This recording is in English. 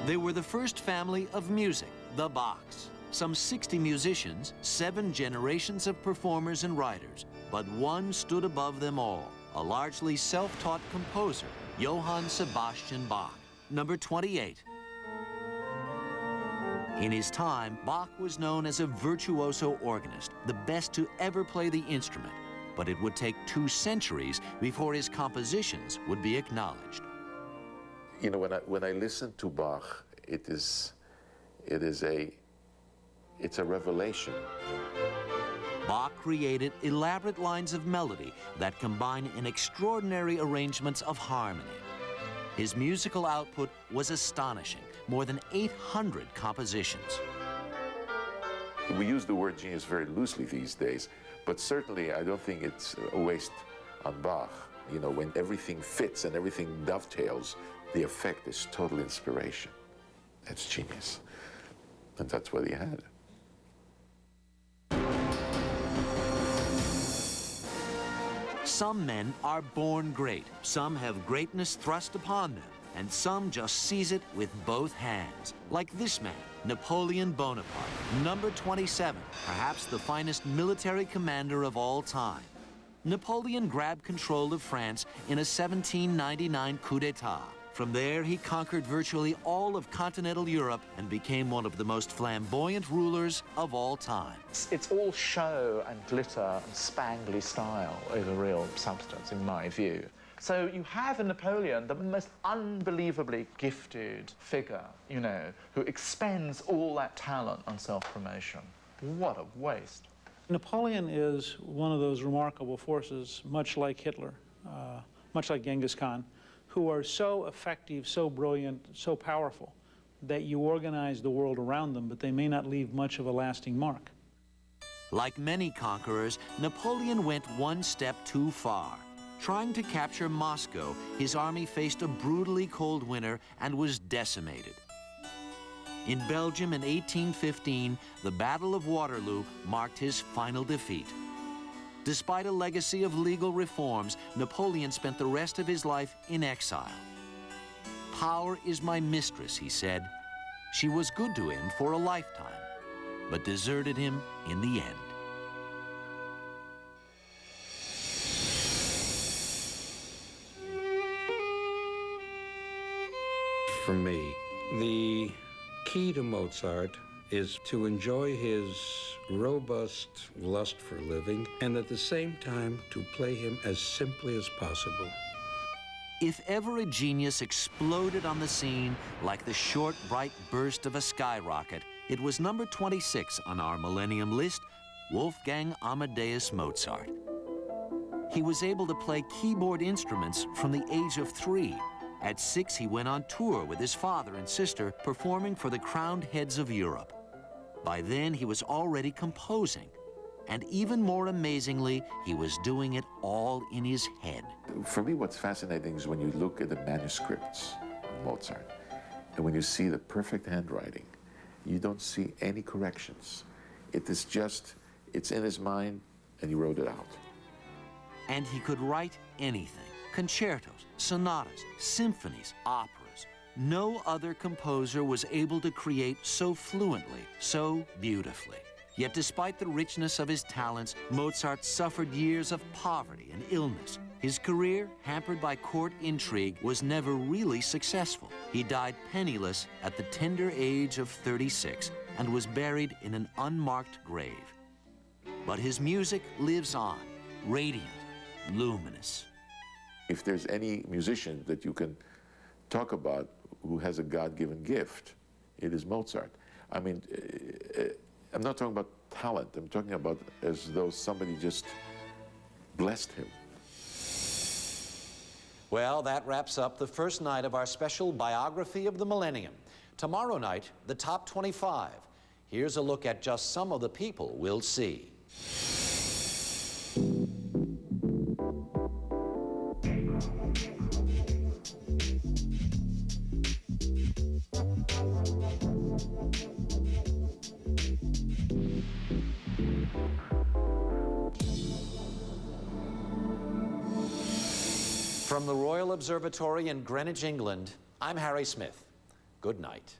They were the first family of music, the Bachs. Some 60 musicians, 7 generations of performers and writers, but one stood above them all, a largely self-taught composer, Johann Sebastian Bach, number 28. In his time, Bach was known as a virtuoso organist, the best to ever play the instrument, but it would take 2 centuries before his compositions would be acknowledged. You know, when I listen to Bach, it's a revelation. Bach created elaborate lines of melody that combine in extraordinary arrangements of harmony. His musical output was astonishing, more than 800 compositions. We use the word genius very loosely these days, but certainly I don't think it's a waste on Bach. You know, when everything fits and everything dovetails, the effect is total inspiration. That's genius. And that's what he had. Some men are born great, some have greatness thrust upon them, and some just seize it with both hands. Like this man, Napoleon Bonaparte, number 27, perhaps the finest military commander of all time. Napoleon grabbed control of France in a 1799 coup d'etat. From there, he conquered virtually all of continental Europe and became one of the most flamboyant rulers of all time. It's all show and glitter and spangly style over real substance, in my view. So you have in Napoleon the most unbelievably gifted figure, you know, who expends all that talent on self-promotion. What a waste. Napoleon is one of those remarkable forces, much like Hitler, much like Genghis Khan, who are so effective, so brilliant, so powerful, that you organize the world around them, but they may not leave much of a lasting mark. Like many conquerors, Napoleon went one step too far. Trying to capture Moscow, his army faced a brutally cold winter and was decimated. In Belgium in 1815, the Battle of Waterloo marked his final defeat. Despite a legacy of legal reforms, Napoleon spent the rest of his life in exile. "Power is my mistress," he said. She was good to him for a lifetime, but deserted him in the end. For me, the key to Mozart is to enjoy his robust lust for living and at the same time to play him as simply as possible. If ever a genius exploded on the scene like the short, bright burst of a skyrocket, it was number 26 on our Millennium list, Wolfgang Amadeus Mozart. He was able to play keyboard instruments from the age of 3. At 6, he went on tour with his father and sister, performing for the crowned heads of Europe. By then, he was already composing. And even more amazingly, he was doing it all in his head. For me, what's fascinating is when you look at the manuscripts of Mozart, and when you see the perfect handwriting, you don't see any corrections. It is just, it's in his mind, and he wrote it out. And he could write anything. Concertos, sonatas, symphonies, operas. No other composer was able to create so fluently, so beautifully. Yet despite the richness of his talents, Mozart suffered years of poverty and illness. His career, hampered by court intrigue, was never really successful. He died penniless at the tender age of 36 and was buried in an unmarked grave. But his music lives on, radiant, luminous. If there's any musician that you can talk about who has a God-given gift, it is Mozart. I mean, I'm not talking about talent. I'm talking about as though somebody just blessed him. Well, that wraps up the first night of our special Biography of the Millennium. Tomorrow night, the top 25. Here's a look at just some of the people we'll see. From the Royal Observatory in Greenwich, England, I'm Harry Smith. good night.